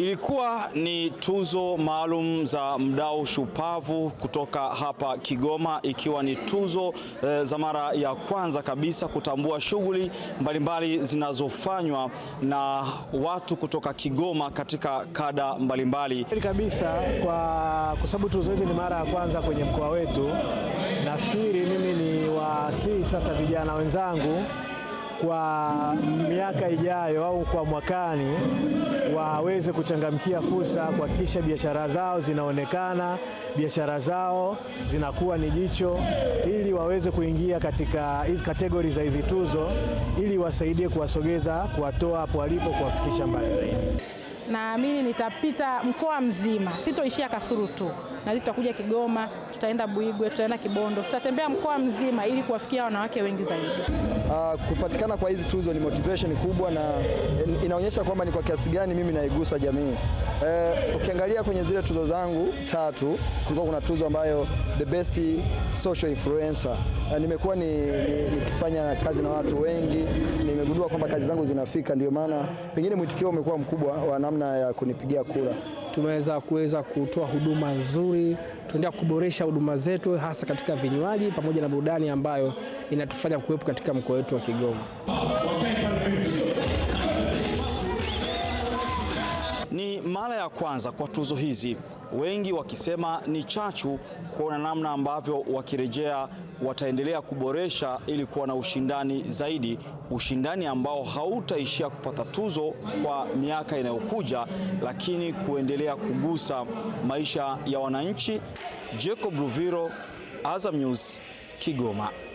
Ilikuwa ni tuzo maalum za mdau shupavu kutoka hapa Kigoma, ikiwa ni tuzo za mara ya kwanza kabisa kutambua shughuli mbalimbali zinazofanywa na watu kutoka Kigoma katika kada mbalimbali. Kabisa kwa sababu tuzo hizi ni mara ya kwanza kwenye mkoa wetu, nafikiri mimi ni wasihi sasa vijana wenzangu kwa miaka ijayo au kwa mwakani waweze kuchangamkia fursa, kuhakikisha biashara zao zinaonekana, biashara zao zinakuwa ni jicho, ili waweze kuingia katika hizi kategori za hizi tuzo, ili wasaidie kuwasogeza, kuwatoa hapo walipo, kuwafikisha mbali zaidi. Naamini nitapita mkoa mzima, sitoishia Kasulu tu, na tutakuja Kigoma, tutaenda Buigwe, tutaenda Kibondo, tutatembea mkoa mzima ili kuwafikia wanawake wengi zaidi. Kupatikana kwa hizi tuzo ni motivation kubwa na inaonyesha kwamba ni kwa kiasi gani mimi naigusa jamii. Ukiangalia kwenye zile tuzo zangu 3, kulikuwa kuna tuzo ambayo the best social influencer. Nimekuwa nikifanya kazi na watu wengi, nimegundua kwamba kazi zangu zinafika, ndio maana pengine mwitikio umekuwa mkubwa wa namna ya kunipigia kura. Tumeweza kutoa huduma nzuri, tunaendelea kuboresha huduma zetu hasa katika vinywaji pamoja na burudani ambayo inatufanya kuwepo katika mkoa wetu wa Kigoma. Ni mara ya kwanza kwa tuzo hizi, wengi wakisema ni chachu kuona namna ambavyo wakirejea wataendelea kuboresha ili kuwa na ushindani zaidi, ushindani ambao hautaishia kupata tuzo kwa miaka inayokuja, lakini kuendelea kugusa maisha ya wananchi. Jacob Ruviro, Azam News, Kigoma.